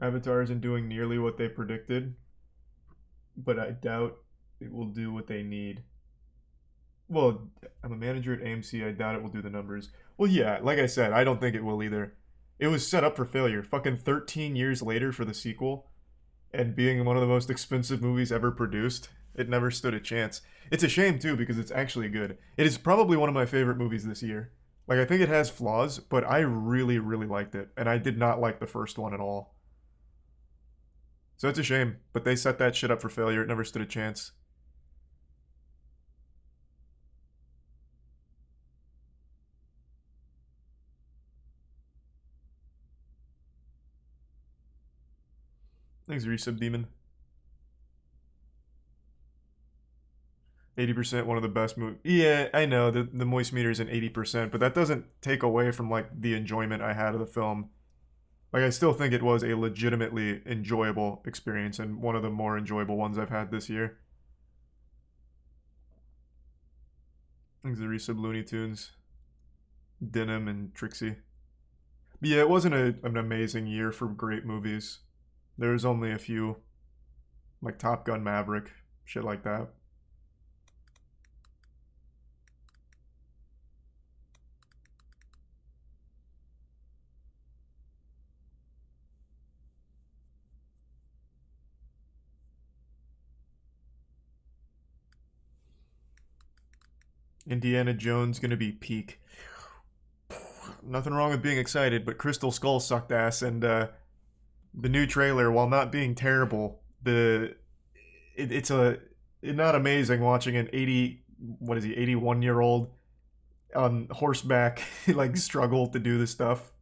Avatar isn't doing nearly what they predicted, but I doubt it will do what they need. Well, I'm a manager at AMC. I doubt it will do the numbers. Well, yeah, like I said, I don't think it will either. It was set up for failure. Fucking 13 years later for the sequel, and being one of the most expensive movies ever produced, it never stood a chance. It's a shame too because it's actually good. It is probably one of my favorite movies this year. Like I think it has flaws, but I really really liked it, and I did not like the first one at all. So it's a shame, but they set that shit up for failure. It never stood a chance. Thanks, Resub Demon. 80% one of the best movies. Yeah, I know the moist meter is an 80%, but that doesn't take away from like the enjoyment I had of the film. Like I still think it was a legitimately enjoyable experience and one of the more enjoyable ones I've had this year. Thanks, the resub Looney Tunes, Denim, and Trixie. But yeah, it wasn't an amazing year for great movies. There was only a few, like Top Gun Maverick, shit like that. Indiana Jones gonna be peak. Nothing wrong with being excited, but Crystal Skull sucked ass, and the new trailer, while not being terrible, it's not amazing watching an 80 what is he 81-year old on horseback like struggle to do this stuff.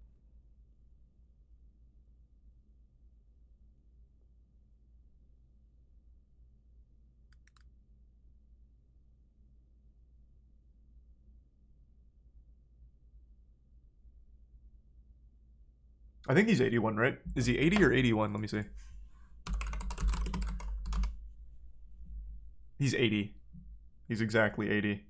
I think he's 81, right? Is he 80 or 81? Let me see. He's 80. He's exactly 80.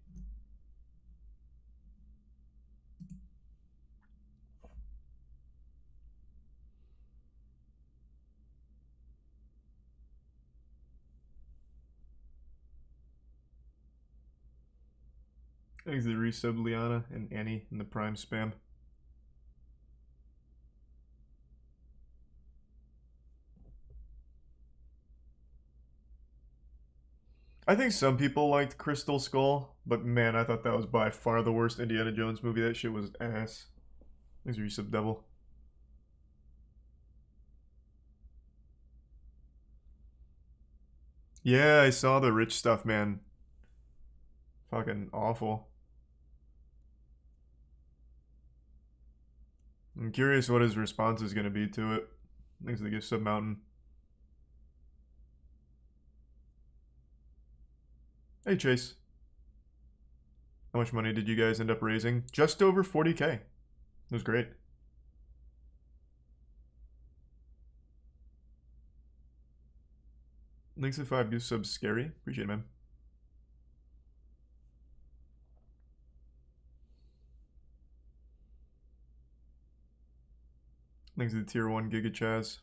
Thanks to the resub Liana and Annie in the prime spam. I think some people liked Crystal Skull, but man, I thought that was by far the worst Indiana Jones movie. That shit was ass. Thanks, resub Devil. Yeah, I saw the rich stuff, man. Fucking awful. I'm curious what his response is going to be to it. Thanks to the gift sub Mountain. Hey, Chase. How much money did you guys end up raising? Just over 40K. It was great. Thanks to 5 gift subs, Scary. Appreciate it, man. Thanks to the tier 1 Giga Chaz.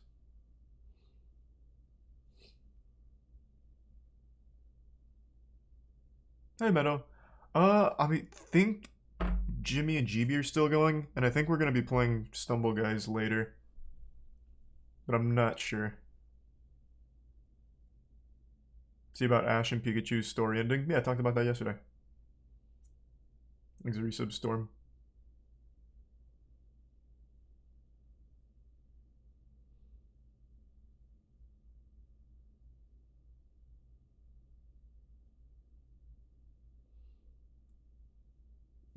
Hey, Meadow. I think Jimmy and GB are still going, and I think we're going to be playing Stumble Guys later. But I'm not sure. See about Ash and Pikachu's story ending? Yeah, I talked about that yesterday. Thanks to resub Storm.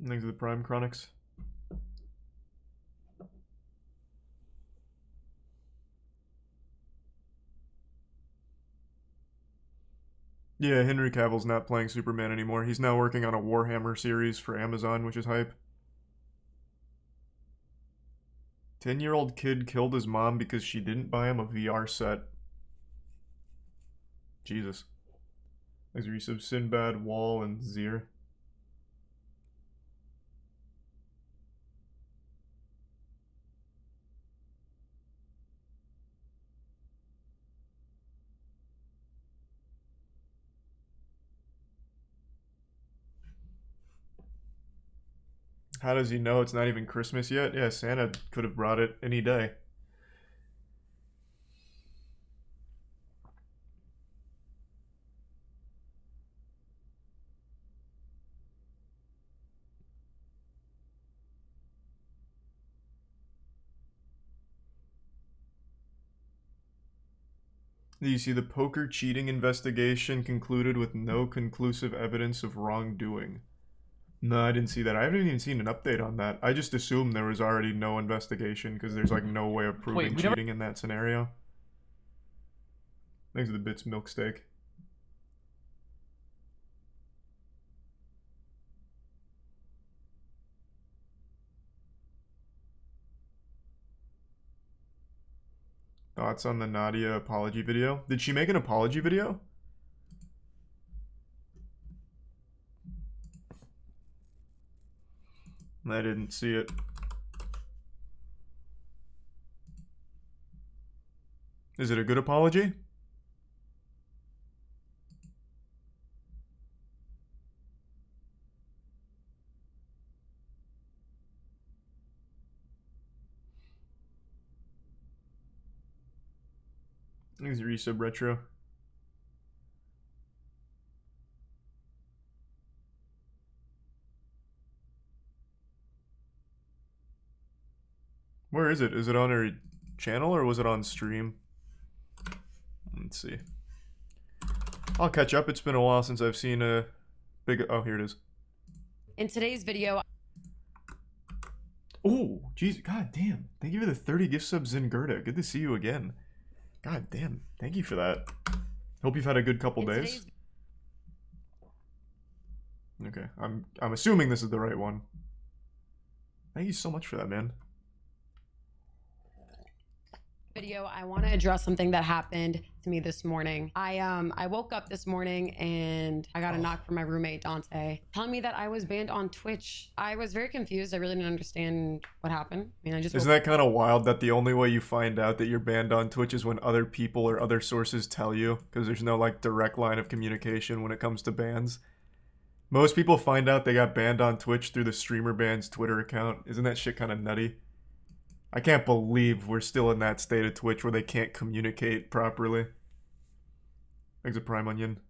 Thanks to the Prime Chronics. Yeah, Henry Cavill's not playing Superman anymore. He's now working on a Warhammer series for Amazon, which is hype. 10-year-old kid killed his mom because she didn't buy him a VR set. Jesus. Thanks for resub Sinbad, Wall, and Zir. How does he know it's not even Christmas yet? Yeah, Santa could have brought it any day. You see, the poker cheating investigation concluded with no conclusive evidence of wrongdoing. No, I didn't see that. I haven't even seen an update on that. I just assumed there was already no investigation because there's like no way of proving cheating in that scenario. Thanks for the bits, milk steak. Thoughts on the Nadia apology video? Did she make an apology video? I didn't see it. Is it a good apology? Thanks, resub retro. Where is it? Is it on her channel or was it on stream? Let's see. I'll catch up. It's been a while since I've seen a big... Oh, here it is. In today's video... Oh, jeez. God damn. Thank you for the 30 gift subs, Zingurta. Good to see you again. God damn. Thank you for that. Hope you've had a good couple days. Okay. I'm assuming this is the right one. Thank you so much for that, man. Video, I want to address something that happened to me this morning. I woke up this morning and I got a knock from my roommate Dante telling me that I was banned on Twitch. I was very confused. I really didn't understand what happened. I mean, I just Isn't that kind of wild that the only way you find out that you're banned on Twitch is when other people or other sources tell you, because there's no like direct line of communication when it comes to bans. Most people find out they got banned on Twitch through the streamer band's Twitter account. Isn't that shit kind of nutty? I can't believe we're still in that state of Twitch where they can't communicate properly. Thanks a Prime Onion.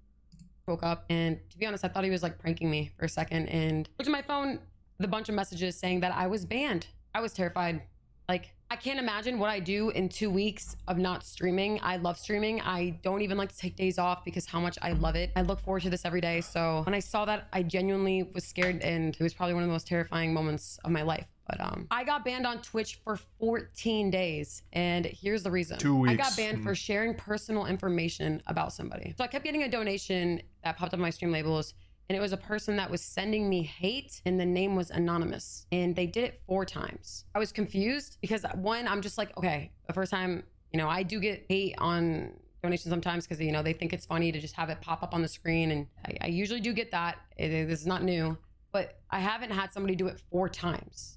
Woke up and to be honest, I thought he was like pranking me for a second and looked at my phone, the bunch of messages saying that I was banned. I was terrified. Like, I can't imagine what I do in 2 weeks of not streaming. I love streaming. I don't even like to take days off because how much I love it. I look forward to this every day. So when I saw that, I genuinely was scared and it was probably one of the most terrifying moments of my life. But I got banned on Twitch for 14 days. And here's the reason. 2 weeks. I got banned for sharing personal information about somebody. So I kept getting a donation that popped up on my stream labels. And it was a person that was sending me hate and the name was anonymous. And they did it 4 times. I was confused because one, I'm just like, okay, the first time, you know, I do get hate on donations sometimes because, you know, they think it's funny to just have it pop up on the screen. And I usually do get that. This is not new, but I haven't had somebody do it 4 times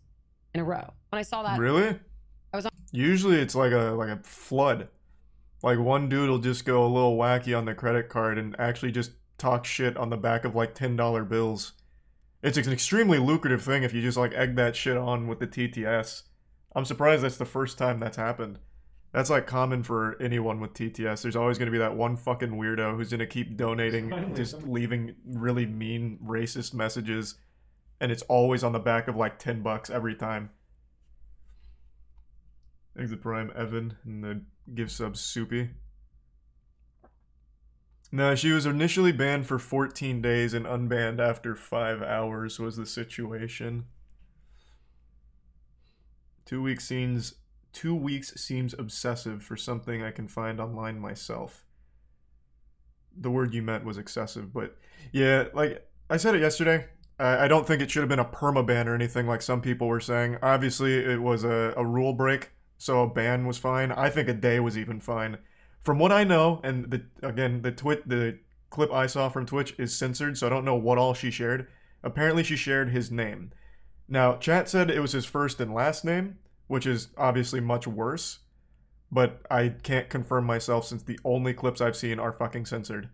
in a row. When I saw that. Really? I was on. Usually it's like a flood. Like one dude will just go a little wacky on the credit card and actually just talk shit on the back of like $10 bills. It's an extremely lucrative thing if you just like egg that shit on with the TTS. I'm surprised that's the first time that's happened. That's like common for anyone with TTS. There's always going to be that one fucking weirdo who's going to keep donating, just leaving really mean racist messages, and it's always on the back of like $10 every time. Thanks to Prime Evan and the give sub Soupy. No, she was initially banned for 14 days and unbanned after 5 hours was the situation. 2 weeks seems obsessive for something I can find online myself. The word you meant was excessive, but yeah, like I said it yesterday, I don't think it should have been a permaban or anything like some people were saying. Obviously, it was a rule break, so a ban was fine. I think a day was even fine. From what I know, and the clip I saw from Twitch is censored, so I don't know what all she shared. Apparently she shared his name. Now, chat said it was his first and last name, which is obviously much worse, but I can't confirm myself since the only clips I've seen are fucking censored,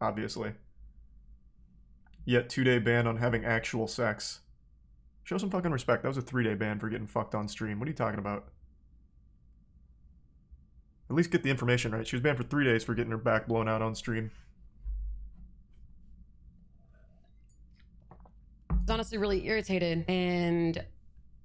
obviously. Yet 2-day ban on having actual sex. Show some fucking respect. That was a 3-day ban for getting fucked on stream. What are you talking about? At least get the information right. She was banned for 3 days for getting her back blown out on stream. I was honestly really irritated, and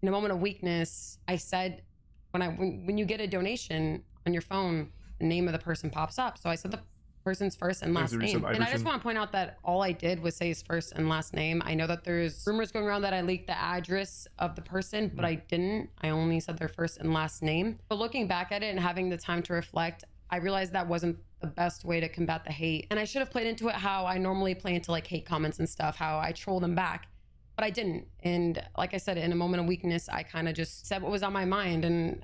in a moment of weakness, I said, when you get a donation on your phone, the name of the person pops up. So I said the person's first and last name. And I just want to point out that all I did was say his first and last name. I know that there's rumors going around that I leaked the address of the person, but I didn't. I only said their first and last name. But looking back at it and having the time to reflect, I realized that wasn't the best way to combat the hate. And I should have played into it how I normally play into like hate comments and stuff, how I troll them back. But I didn't. And like I said, in a moment of weakness, I kind of just said what was on my mind. And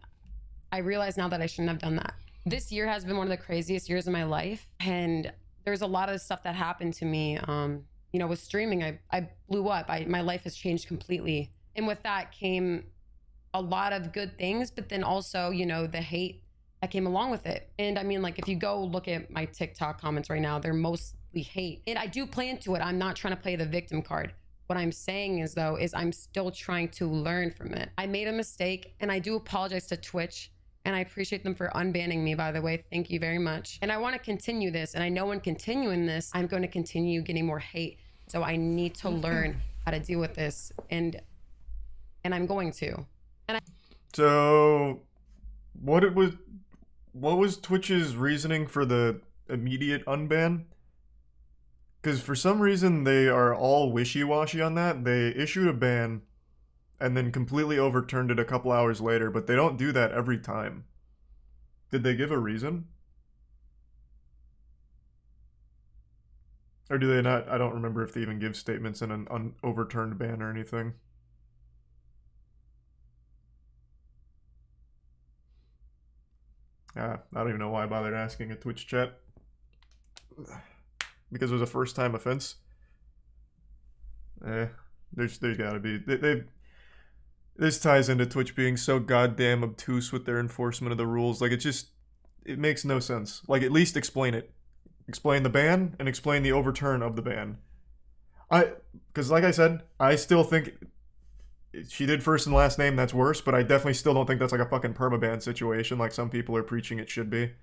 I realize now that I shouldn't have done that. This year has been one of the craziest years of my life. And there's a lot of stuff that happened to me. You know, with streaming, I blew up. My life has changed completely. And with that came a lot of good things, but then also, you know, the hate that came along with it. And I mean, like, if you go look at my TikTok comments right now, they're mostly hate. And I do play into it. I'm not trying to play the victim card. What I'm saying is, though, is I'm still trying to learn from it. I made a mistake, and I do apologize to Twitch, and I appreciate them for unbanning me, by the way. Thank you very much. And I want to continue this, and I know in continuing this, I'm going to continue getting more hate. So I need to learn how to deal with this, and I'm going to. So, what was Twitch's reasoning for the immediate unban? Because for some reason they are all wishy-washy on that. They issued a ban and then completely overturned it a couple hours later, but they don't do that every time. Did they give a reason? Or do they not? I don't remember if they even give statements in an overturned ban or anything. I don't even know why I bothered asking a Twitch chat. Because it was a first-time offense. There's gotta be. This ties into Twitch being so goddamn obtuse with their enforcement of the rules. Like, it makes no sense. Like, at least explain it. Explain the ban and explain the overturn of the ban. Because like I said, I still think she did first and last name, that's worse, but I definitely still don't think that's like a fucking permaban situation like some people are preaching it should be.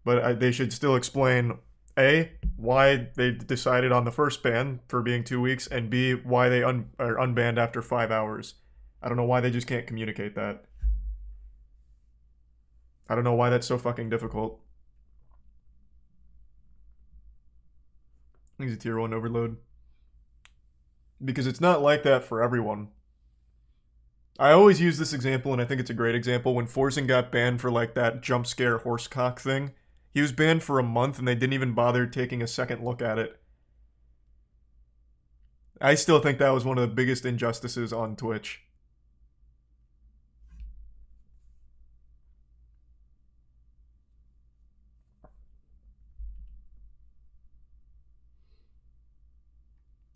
But they should still explain, A, why they decided on the first ban for being 2 weeks, and B, why they are unbanned after 5 hours. I don't know why they just can't communicate that. I don't know why that's so fucking difficult. I think it's a tier 1 overload. Because it's not like that for everyone. I always use this example, and I think it's a great example. When Forzen got banned for like that jump scare horsecock thing, he was banned for a month and they didn't even bother taking a second look at it. I still think that was one of the biggest injustices on Twitch.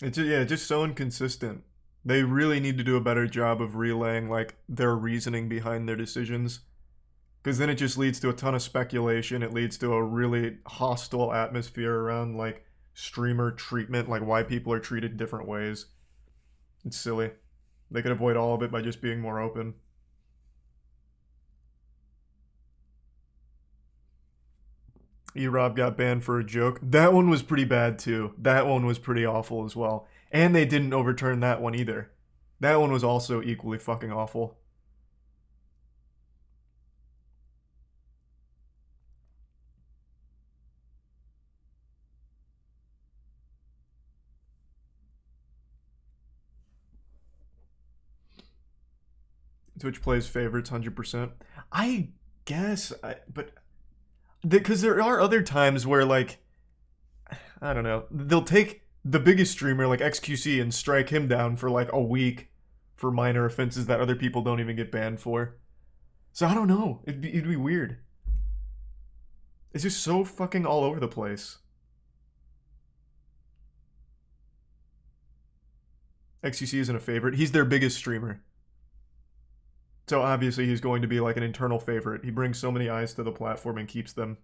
It's just so inconsistent. They really need to do a better job of relaying like their reasoning behind their decisions. Because then it just leads to a ton of speculation. It leads to a really hostile atmosphere around like streamer treatment, like why people are treated different ways. It's silly. They could avoid all of it by just being more open. E-Rob got banned for a joke. That one was pretty bad too. That one was pretty awful as well. And they didn't overturn that one either. That one was also equally fucking awful. Twitch plays favorites 100%. I guess, but because there are other times where like, I don't know, they'll take the biggest streamer like XQC and strike him down for like a week for minor offenses that other people don't even get banned for. So I don't know. It'd be weird. It's just so fucking all over the place. XQC isn't a favorite. He's their biggest streamer. So obviously he's going to be like an internal favorite. He brings so many eyes to the platform and keeps them.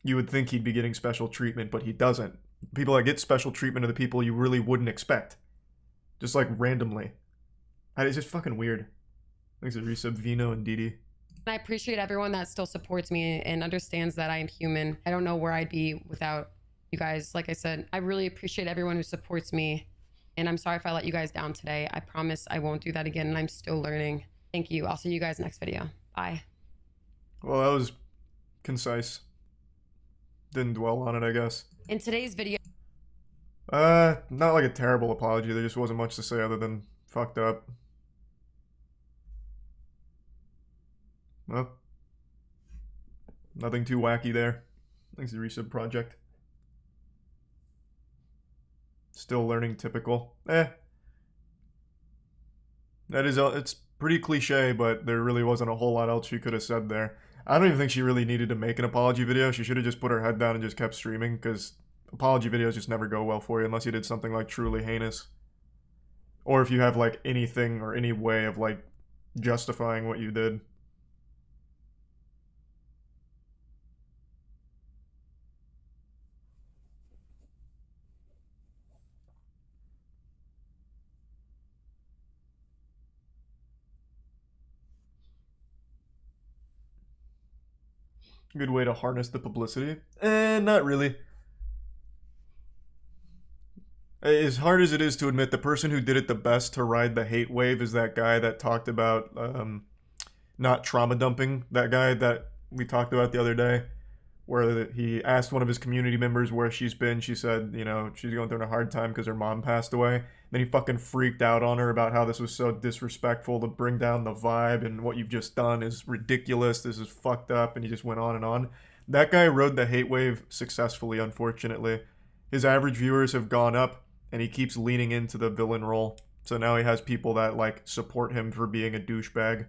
You would think he'd be getting special treatment, but he doesn't. People that get special treatment are the people you really wouldn't expect. Just like randomly. It's just fucking weird. Thanks to Resub, Vino, and Didi. I appreciate everyone that still supports me and understands that I am human. I don't know where I'd be without you guys. Like I said, I really appreciate everyone who supports me. And I'm sorry if I let you guys down today. I promise I won't do that again. And I'm still learning. Thank you. I'll see you guys next video. Bye. Well, that was concise. Didn't dwell on it, I guess. In today's video, not like a terrible apology. There just wasn't much to say other than fucked up. Well, nothing too wacky there. Thanks to the Resub project. Still learning, typical. That is, it's pretty cliche, but there really wasn't a whole lot else she could have said there. I don't even think she really needed to make an apology video. She should have just put her head down and just kept streaming, because apology videos just never go well for you unless you did something like truly heinous. Or if you have like anything or any way of like justifying what you did. Good way to harness the publicity? Not really. As hard as it is to admit, the person who did it the best to ride the hate wave is that guy that talked about not trauma dumping. That guy that we talked about the other day, where he asked one of his community members where she's been. She said, you know, she's going through a hard time because her mom passed away. Then he fucking freaked out on her about how this was so disrespectful to bring down the vibe and what you've just done is ridiculous. This is fucked up. And he just went on and on. That guy rode the hate wave successfully, unfortunately. His average viewers have gone up and he keeps leaning into the villain role. So now he has people that like support him for being a douchebag.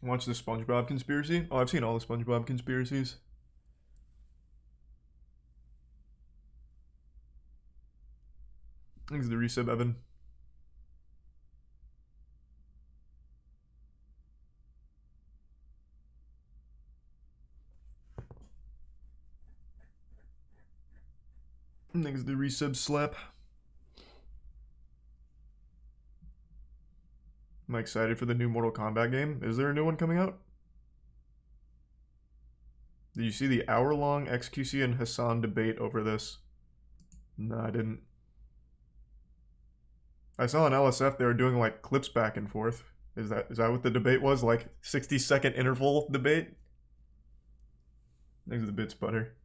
Watch the SpongeBob conspiracy? Oh, I've seen all the SpongeBob conspiracies. Thanks to the resub, Evan. Thanks to the resub, Slap. I'm excited for the new Mortal Kombat game. Is there a new one coming out? Did you see the hour-long XQC and Hassan debate over this? No, I didn't. I saw on LSF they were doing like clips back and forth. Is that what the debate was? Like 60-second interval debate? Thanks to the bits, butter.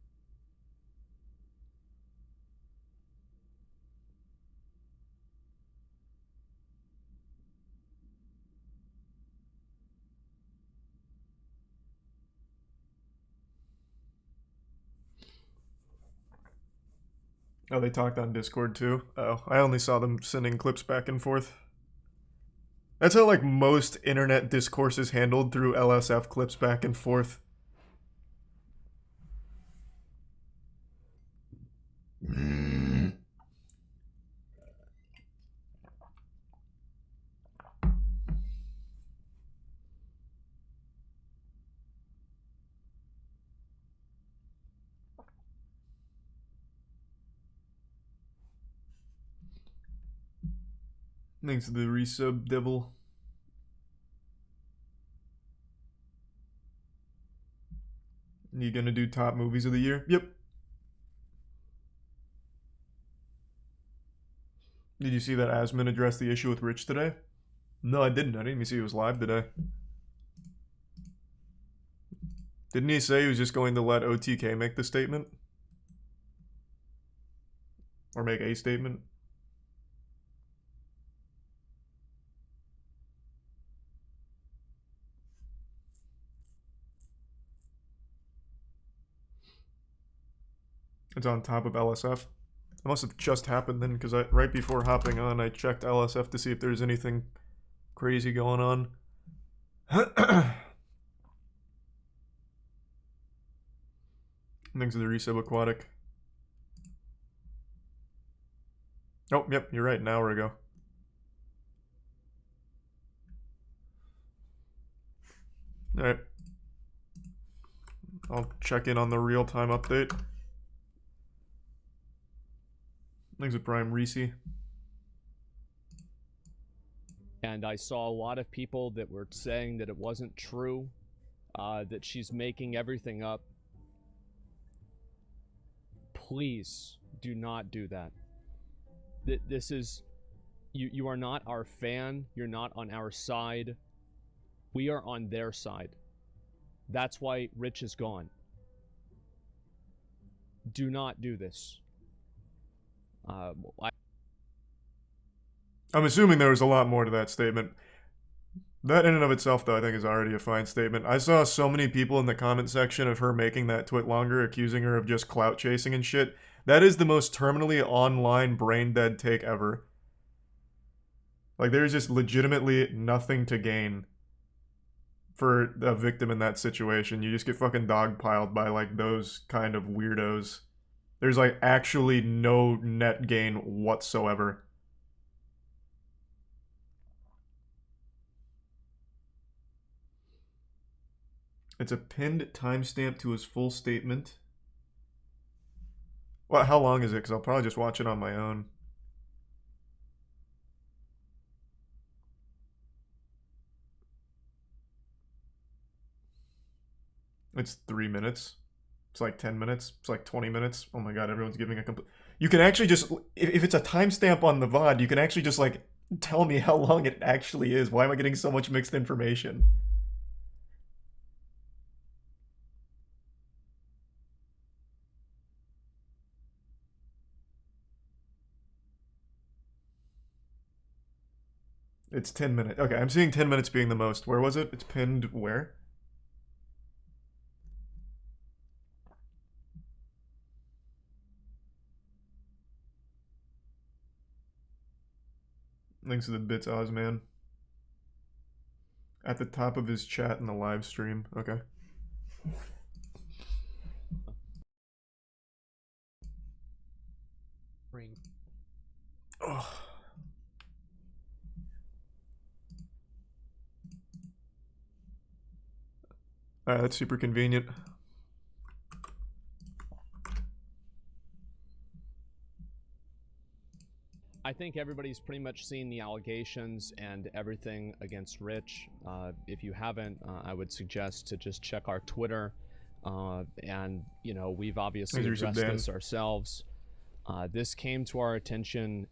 Oh, they talked on Discord too? Oh, I only saw them sending clips back and forth. That's how like most internet discourse is handled, through LSF clips back and forth. Thanks to the resub, Devil. You gonna do top movies of the year? Yep. Did you see that Asman addressed the issue with Rich today? No, I didn't. I didn't even see he was live today. Didn't he say he was just going to let OTK make the statement? Or make a statement? It's on top of LSF. It must have just happened then, because right before hopping on, I checked LSF to see if there's anything crazy going on. Thanks to the resub, Aquatic. Oh, yep, you're right. An hour ago. All right. I'll check in on the real-time update. Thanks to Prime Reese. And I saw a lot of people that were saying that it wasn't true, that she's making everything up. Please do not do that. This is, you are not our fan. You're not on our side. We are on their side. That's why Rich is gone. Do not do this. I'm assuming there was a lot more to that statement. That in and of itself, though, I think is already a fine statement. I saw so many people in the comment section of her making that twit longer, accusing her of just clout chasing and shit. That is the most terminally online brain dead take ever. Like, there's just legitimately nothing to gain for a victim in that situation. You just get fucking dogpiled by, like, those kind of weirdos. There's, like, actually no net gain whatsoever. It's a pinned timestamp to his full statement. Well, how long is it? Because I'll probably just watch it on my own. It's 3 minutes. It's like 10 minutes. It's like 20 minutes. Oh my god, everyone's giving a complete... You can actually just... If it's a timestamp on the VOD, you can actually just, like, tell me how long it actually is. Why am I getting so much mixed information? It's 10 minutes. Okay, I'm seeing 10 minutes being the most. Where was it? It's pinned where? Links to the bits Ozman. At the top of his chat in the live stream. Okay. Ring. Oh. Alright, that's super convenient. I think everybody's pretty much seen the allegations and everything against Rich. If you haven't, I would suggest to just check our Twitter. And, you know, we've obviously addressed this ourselves. This came to our attention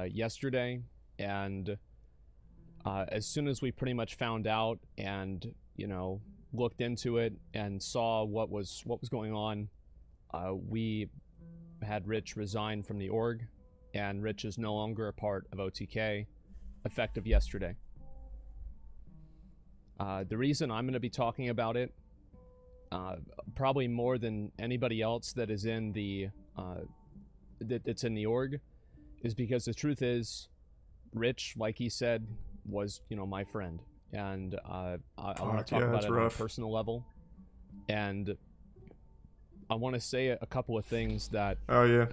yesterday, and as soon as we pretty much found out and, you know, looked into it and saw what was going on, we had Rich resign from the org, and Rich is no longer a part of OTK, effective yesterday. The reason I'm going to be talking about it, probably more than anybody else that is in the that's in the org, is because the truth is, Rich, like he said, was, you know, my friend, and I want to talk about it on a personal level, and I want to say a couple of things that. Oh yeah,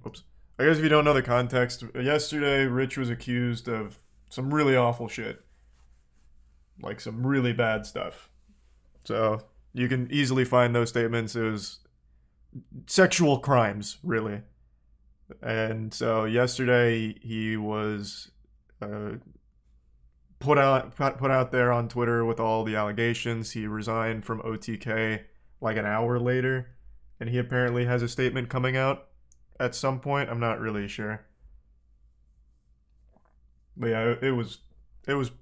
oops. I guess if you don't know the context, yesterday Rich was accused of some really awful shit, like some really bad stuff. So you can easily find those statements. It was sexual crimes, really. And so yesterday he was put out there on Twitter with all the allegations. He resigned from OTK like an hour later, and he apparently has a statement coming out at some point. I'm not really sure, but yeah, it was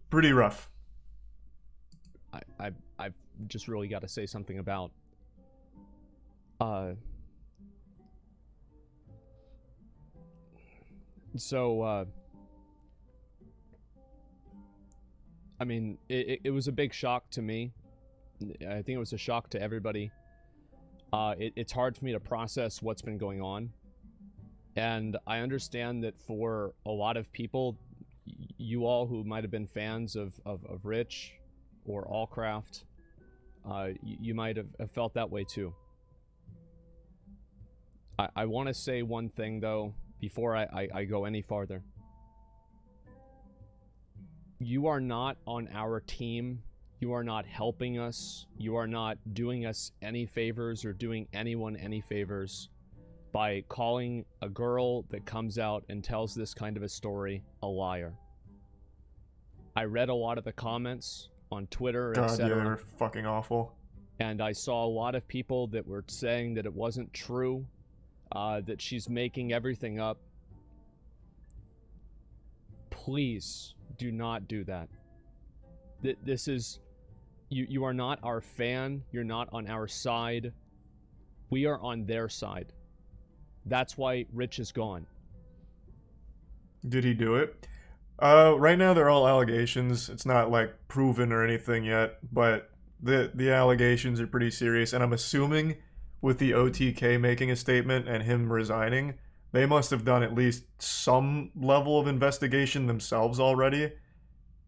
pretty rough. I've just really got to say something about I mean, it was a big shock to me. I think it was a shock to everybody. It's hard for me to process what's been going on. And I understand that for a lot of people, you all who might have been fans of Rich or Allcraft, you might have felt that way too. I want to say one thing, though, before I go any farther. You are not on our team. You are not helping us. You are not doing us any favors or doing anyone any favors by calling a girl that comes out and tells this kind of a story a liar. I read a lot of the comments on Twitter, God, yeah, they etc. were fucking awful. And I saw a lot of people that were saying that it wasn't true, that she's making everything up. Please do not do that. This is... You are not our fan. You're not on our side. We are on their side. That's why Rich is gone. Did he do it? Right now they're all allegations. It's not like proven or anything yet, but the allegations are pretty serious. And I'm assuming with the OTK making a statement and him resigning, they must have done at least some level of investigation themselves already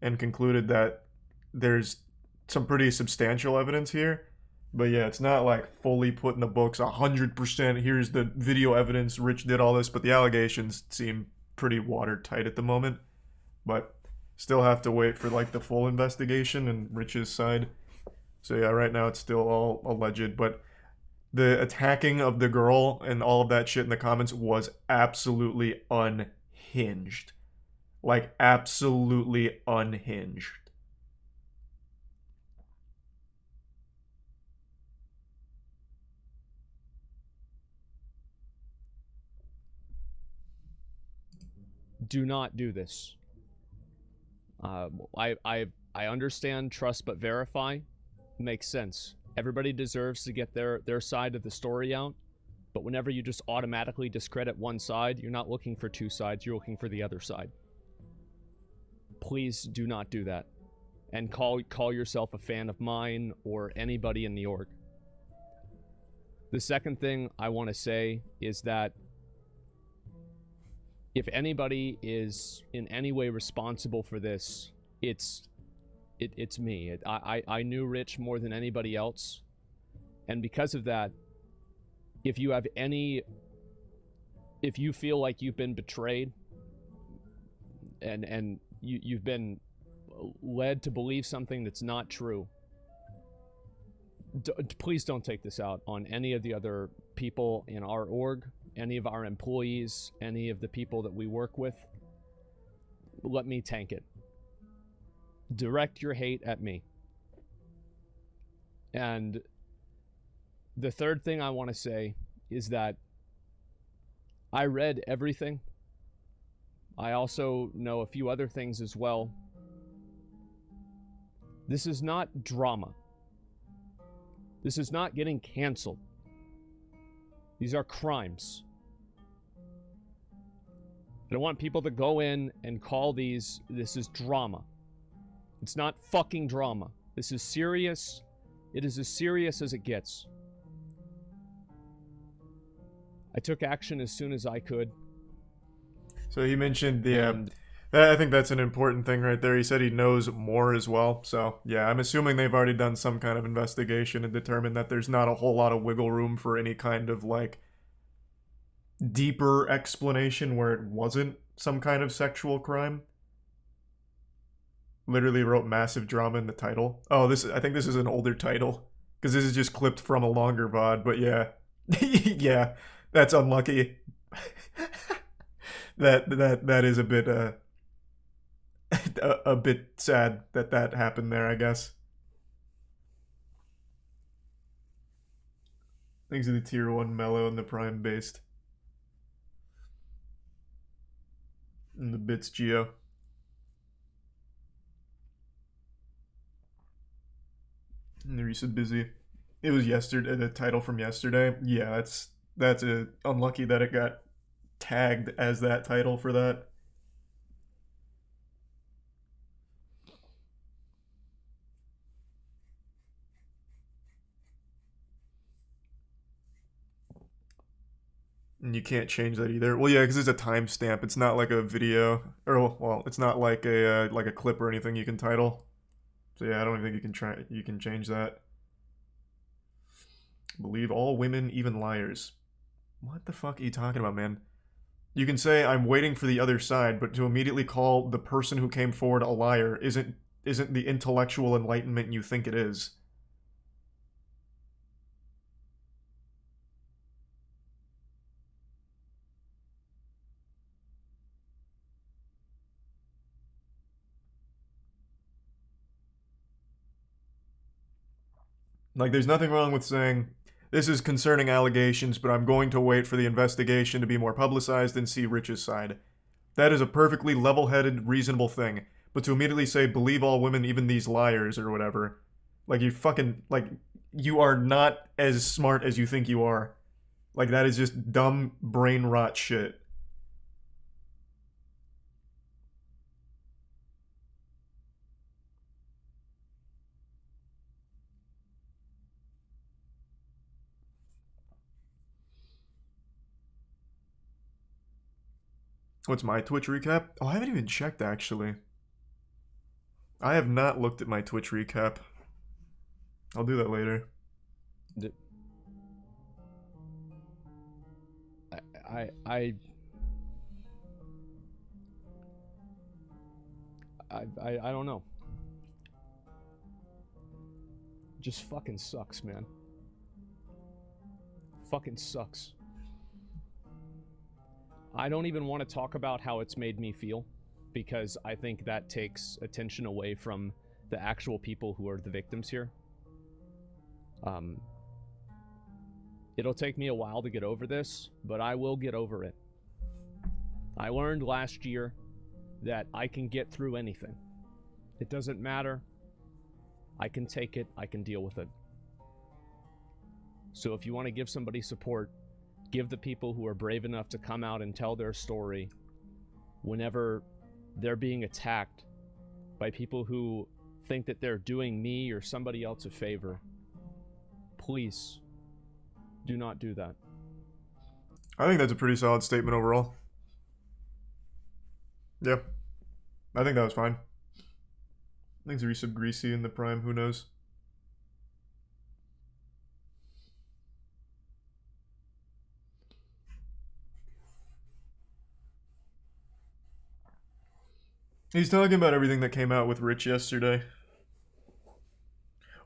and concluded that there's some pretty substantial evidence here. But yeah, it's not like fully put in the books 100%. Here's the video evidence. Rich did all this, but the allegations seem pretty watertight at the moment. But still have to wait for like the full investigation and Rich's side. So yeah, right now it's still all alleged. But the attacking of the girl and all of that shit in the comments was absolutely unhinged. Like absolutely unhinged. Do not do this. I understand trust but verify. Makes sense. Everybody deserves to get their side of the story out. But whenever you just automatically discredit one side, you're not looking for two sides, you're looking for the other side. Please do not do that. And call yourself a fan of mine or anybody in the org. The second thing I want to say is that if anybody is in any way responsible for this, it's me. I knew Rich more than anybody else. And because of that, if you feel like you've been betrayed and you've been led to believe something that's not true, please don't take this out on any of the other people in our org, any of our employees, any of the people that we work with. Let me tank it. Direct your hate at me. And the third thing I want to say is that I read everything. I also know a few other things as well. This is not drama. This is not getting canceled. These are crimes. I don't want people to go in and call this is drama. It's not fucking drama. This is serious. It is as serious as it gets. I took action as soon as I could. So he mentioned I think that's an important thing right there. He said he knows more as well. So yeah, I'm assuming they've already done some kind of investigation and determined that there's not a whole lot of wiggle room for any kind of like deeper explanation where it wasn't some kind of sexual crime. Literally wrote massive drama in the title. Oh, I think this is an older title because this is just clipped from a longer VOD. But yeah, yeah, that's unlucky. that is a bit a bit sad that happened there, I guess. Thanks to the tier 1 mellow and the prime based. And the bits Geo. And the Risa busy. It was yesterday, the title from yesterday. Yeah, that's unlucky that it got tagged as that title for that. And you can't change that either. Well, yeah, because it's a timestamp. It's not like a video, or well, it's not like a clip or anything you can title. So yeah, I don't think you can change that. Believe all women, even liars. What the fuck are you talking about, man? You can say I'm waiting for the other side, but to immediately call the person who came forward a liar isn't the intellectual enlightenment you think it is. Like, there's nothing wrong with saying, this is concerning allegations, but I'm going to wait for the investigation to be more publicized and see Rich's side. That is a perfectly level-headed, reasonable thing. But to immediately say, believe all women, even these liars, or whatever, like, you fucking, like, you are not as smart as you think you are. Like, that is just dumb brain rot shit. What's my Twitch recap? Oh, I haven't even checked, actually. I have not looked at my Twitch recap. I'll do that later. I don't know. Just fucking sucks, man. Fucking sucks. I don't even want to talk about how it's made me feel, because I think that takes attention away from the actual people who are the victims here. It'll take me a while to get over this, but I will get over it. I learned last year that I can get through anything. It doesn't matter. I can take it. I can deal with it. So if you want to give somebody support, give the people who are brave enough to come out and tell their story whenever they're being attacked by people who think that they're doing me or somebody else a favor. Please do not do that. I think that's a pretty solid statement overall. Yeah. I think that was fine. I think it's resub greasy in the prime, who knows? He's talking about everything that came out with Rich yesterday.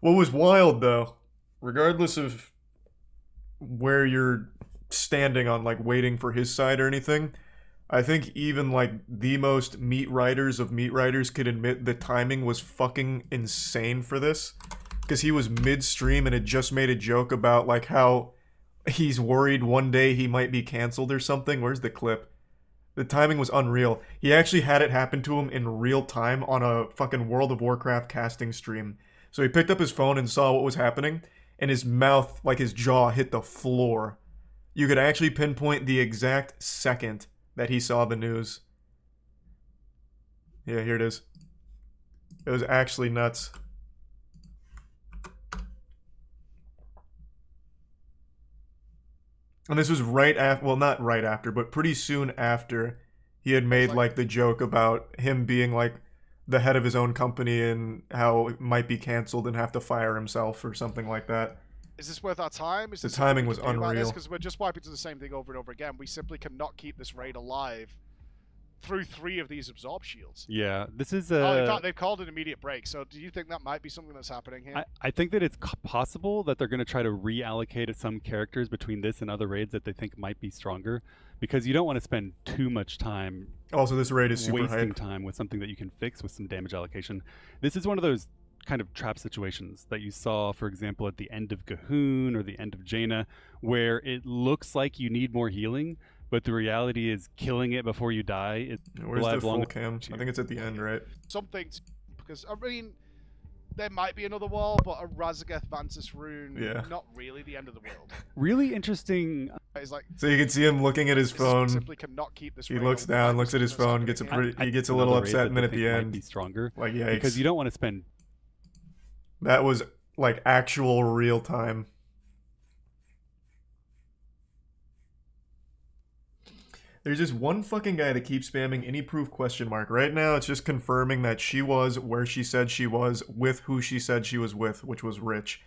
What was wild, though, regardless of where you're standing on, like, waiting for his side or anything, I think even, like, the most meat writers of meat writers could admit the timing was fucking insane for this. Because he was mid-stream and had just made a joke about, like, how he's worried one day he might be canceled or something. Where's the clip? The timing was unreal. He actually had it happen to him in real time on a fucking World of Warcraft casting stream. So he picked up his phone and saw what was happening, and his mouth, like his jaw, hit the floor. You could actually pinpoint the exact second that he saw the news. Yeah, here it is. It was actually nuts. And this was right after, well, not right after, but pretty soon after he had made, like, the joke about him being, like, the head of his own company and how it might be canceled and have to fire himself or something like that. Is this worth our time? Is The this timing was unreal. Because we're just wiping to the same thing over and over again. We simply cannot keep this raid alive through 3 of these absorb shields. Yeah, this is Oh, in fact, they've called an immediate break. So do you think that might be something that's happening here? I think that it's possible that they're going to try to reallocate some characters between this and other raids that they think might be stronger, because you don't want to spend too much time. Also, this raid is super wasting hype. time with something that you can fix with some damage allocation. This is one of those kind of trap situations that you saw, for example, at the end of Gahoon or the end of Jaina, where it looks like you need more healing, but the reality is killing it before you die. Where's the full cam? I think it's at the end, right? Something, because, I mean, there might be another wall, but a Razageth Vantis rune, not really the end of the world. Really interesting. It's like, so you can see him looking at his phone. Simply cannot keep this. He looks down, looks at his phone, gets he gets a little upset, and then at the end, be stronger. Like, yikes. Because you don't want to spend. That was like actual real time. There's just one fucking guy that keeps spamming any proof question mark. Right now, it's just confirming that she was where she said she was with who she said she was with, which was Rich.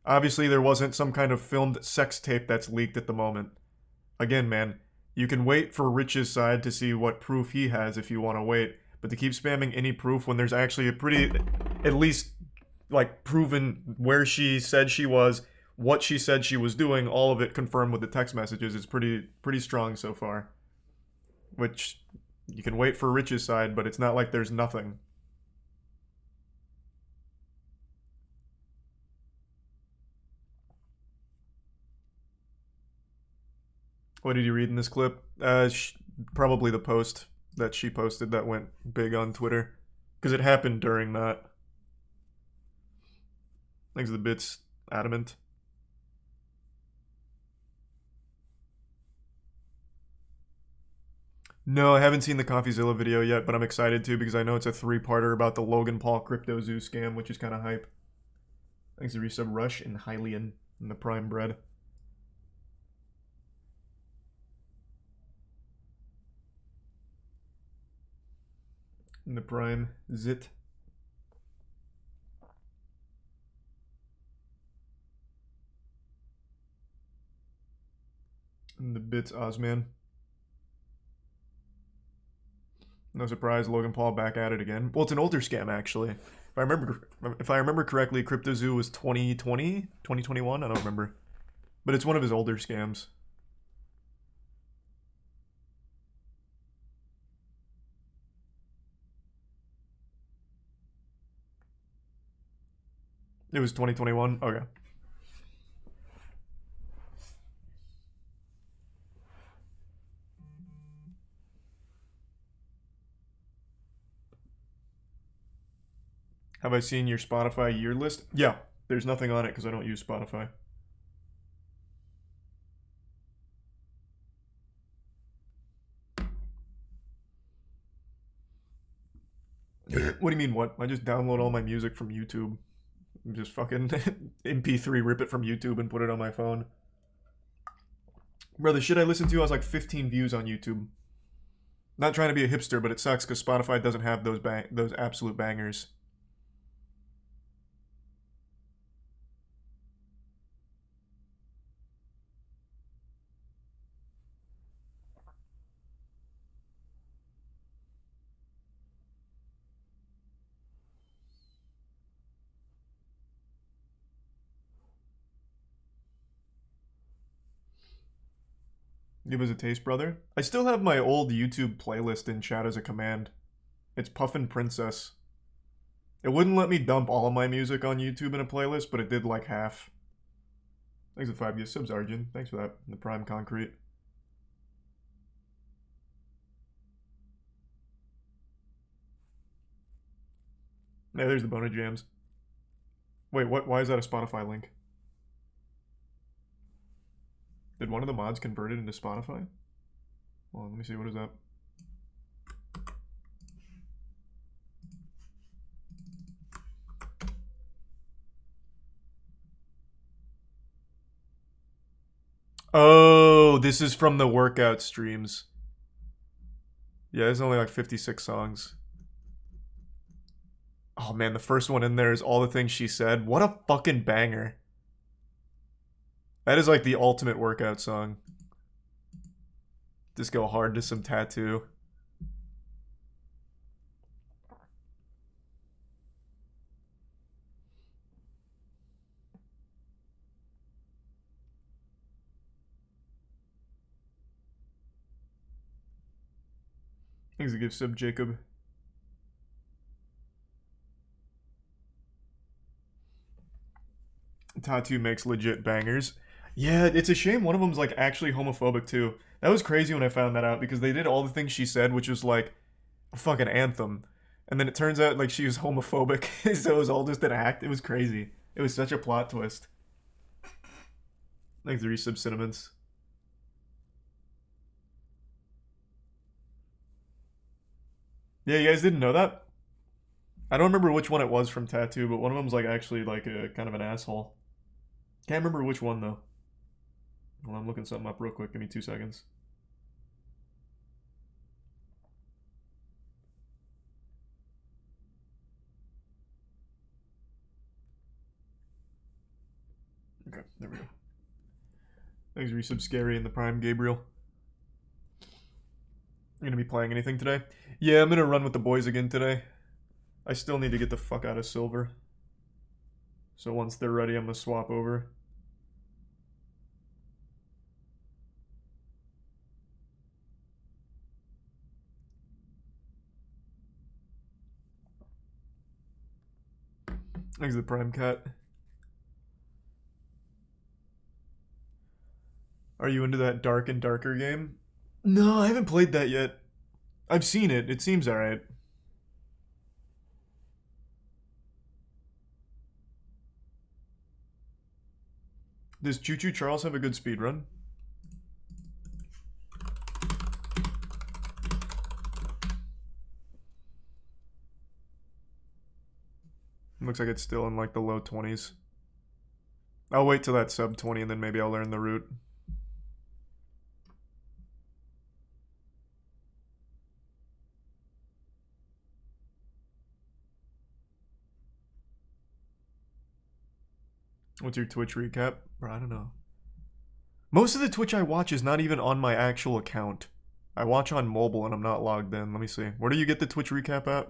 Obviously, there wasn't some kind of filmed sex tape that's leaked at the moment. Again, man, You can wait for Rich's side to see what proof he has if you want to wait. But to keep spamming any proof when there's actually a pretty, at least, like, proven where she said she was, what she said she was doing, all of it confirmed with the text messages, is pretty strong so far. Which, you can wait for Rich's side, but it's not like there's nothing. What did you read in this clip? Probably the post that she posted that went big on Twitter. Because it happened during that. Thanks to the bits, adamant. No, I haven't seen the CoffeeZilla video yet, but I'm excited to because I know it's a 3-parter about the Logan Paul Crypto Zoo scam, which is kind of hype. Thanks to resub Rush and Hylian and the Prime Bread. And the Prime Zit. And the bits Ozman. No surprise, Logan Paul back at it again. Well, it's an older scam actually. If I remember correctly, CryptoZoo was 2020, 2021. I don't remember, but it's one of his older scams. It was 2021. Okay. Have I seen your Spotify year list? Yeah, there's nothing on it because I don't use Spotify. What do you mean, what? I just download all my music from YouTube. Just fucking MP3 rip it from YouTube and put it on my phone. Bro, the shit I listened to has like 15 views on YouTube. Not trying to be a hipster, but it sucks because Spotify doesn't have those absolute bangers. Give us a taste, brother. I still have my old YouTube playlist in chat as a command. It's Puffin' Princess. It wouldn't let me dump all of my music on YouTube in a playlist, but it did like half. Thanks for 5 years subs, Arjun. Thanks for that. The Prime Concrete. Yeah, there's the Bona Jams. Wait, what? Why is that a Spotify link? Did one of the mods convert it into Spotify? Well, let me see. What is that? Oh, this is from the workout streams. Yeah, there's only like 56 songs. Oh man, the first one in there is All the Things She Said. What a fucking banger. That is like the ultimate workout song. Just go hard to some Tattoo. Thanks a gift sub, Jacob. Tattoo makes legit bangers. Yeah, it's a shame one of them's like actually homophobic too. That was crazy when I found that out because they did All the Things She Said, which was like a fucking anthem. And then it turns out like she was homophobic, so it was all just an act. It was crazy. It was such a plot twist. Thanks, 3 sub cinnamons. Yeah, you guys didn't know that? I don't remember which one it was from Tattoo, but one of them's like actually like a kind of an asshole. Can't remember which one though. Well, I'm looking something up real quick. Give me 2 seconds. Okay, there we go. Thanks, resub Scary in the Prime, Gabriel. You gonna be playing anything today? Yeah, I'm gonna run with the boys again today. I still need to get the fuck out of silver. So once they're ready, I'm gonna swap over. Thanks to the Prime Cat. Are you into that Dark and Darker game? No, I haven't played that yet. I've seen it. It seems alright. Does Choo Choo Charles have a good speedrun? Looks like it's still in like the low 20s. I'll wait till that sub 20 and then maybe I'll learn the route. What's your Twitch recap? Bro, I don't know. Most of the Twitch I watch is not even on my actual account. I watch on mobile and I'm not logged in. Let me see. Where do you get the Twitch recap at?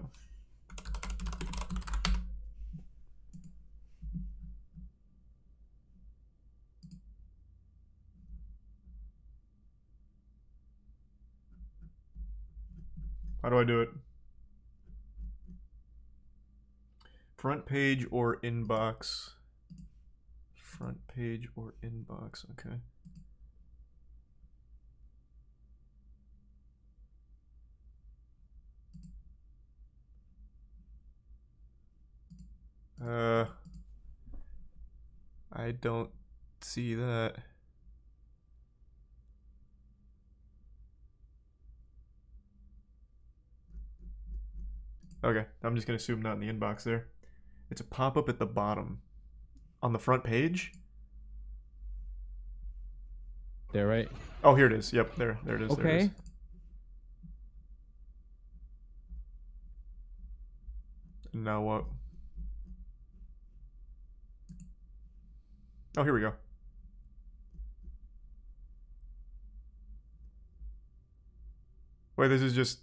How do I do it? Front page or inbox? Front page or inbox, okay. I don't see that. Okay, I'm just gonna assume not in the inbox there. It's a pop-up at the bottom. On the front page? There, right? Oh, here it is. Yep, there it is. Okay. There it is. Now what? Oh, here we go. Wait, this is just...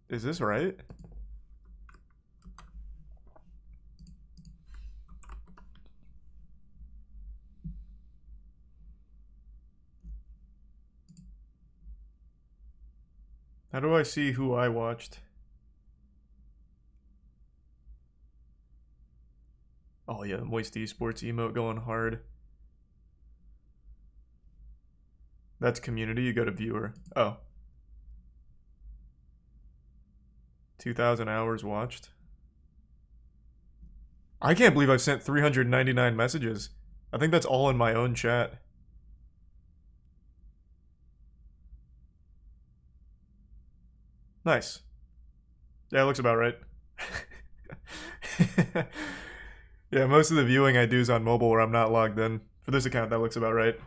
Is this right? How do I see who I watched? Oh yeah, Moist Esports emote going hard. That's community, you go to viewer. Oh. 2,000 hours watched. I can't believe I've sent 399 messages. I think that's all in my own chat. Nice. Yeah, it looks about right. Yeah, most of the viewing I do is on mobile where I'm not logged in. For this account, that looks about right.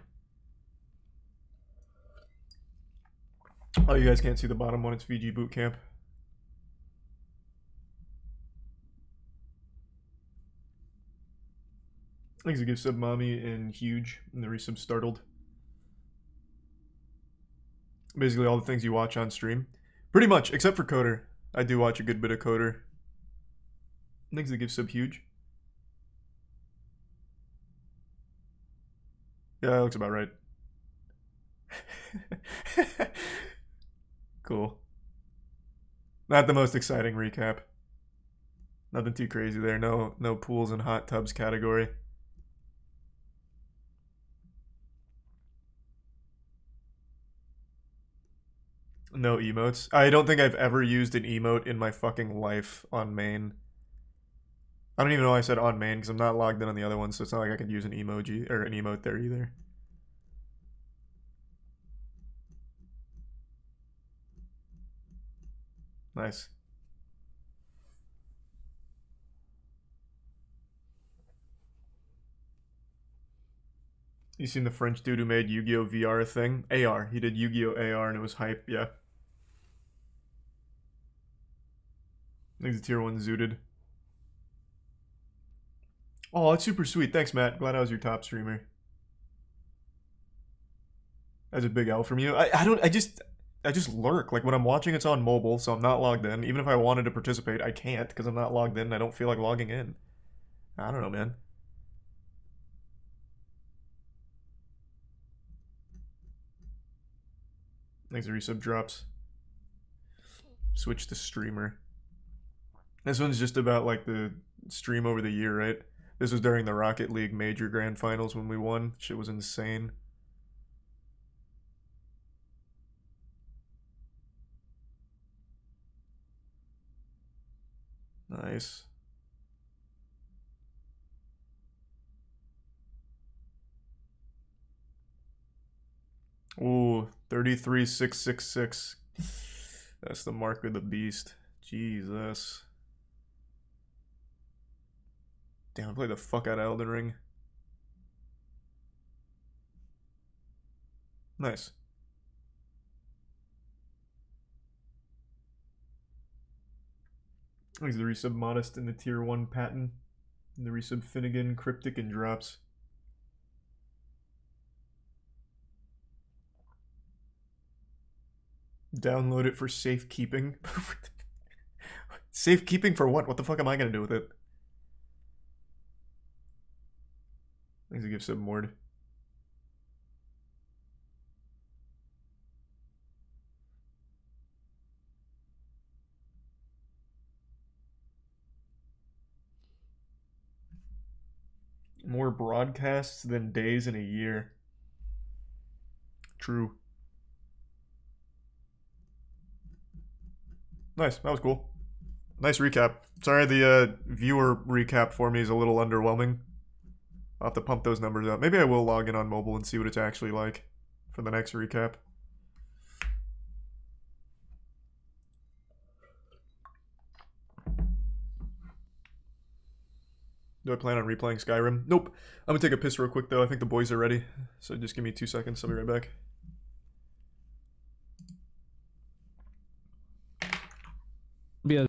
Oh, you guys can't see the bottom one. It's VG Bootcamp. Thanks to give sub mommy and huge and the resub startled. Basically all the things you watch on stream. Pretty much, except for Coder. I do watch a good bit of Coder. Thanks to give sub huge. Yeah, that looks about right. Cool. Not the most exciting recap. Nothing too crazy there. No pools and hot tubs category. No emotes. I don't think I've ever used an emote in my fucking life on main. I don't even know why I said on main because I'm not logged in on the other one, so it's not like I could use an emoji or an emote there either. Nice. You seen the French dude who made Yu-Gi-Oh! VR thing? AR. He did Yu-Gi-Oh! AR and it was hype, yeah. I think it's tier 1 zooted. Oh, that's super sweet. Thanks, Matt. Glad I was your top streamer. That's a big L from you. I I just lurk. Like when I'm watching, it's on mobile, so I'm not logged in. Even if I wanted to participate, I can't because I'm not logged in and I don't feel like logging in. I don't know, man. Thanks, resub drops. Switch to streamer. This one's just about like the stream over the year, right? This was during the Rocket League Major Grand Finals when we won. Shit was insane. Nice. Ooh, 33,666. That's the mark of the beast. Jesus. Damn, play the fuck out of Elden Ring. Nice. He's the resub Modest in the tier 1 Patton. And the resub Finnegan, Cryptic, and drops. Download it for safekeeping. Safekeeping for what? What the fuck am I gonna do with it? Thanks to give sub Mord. More broadcasts than days in a year. True. Nice, that was cool. Nice recap. Sorry the viewer recap for me is a little underwhelming. I'll have to pump those numbers up. Maybe I will log in on mobile and see what it's actually like for the next recap. Do I plan on replaying Skyrim? Nope. I'm gonna take a piss real quick though. I think the boys are ready. So just give me 2 seconds. I'll be right back. Yeah.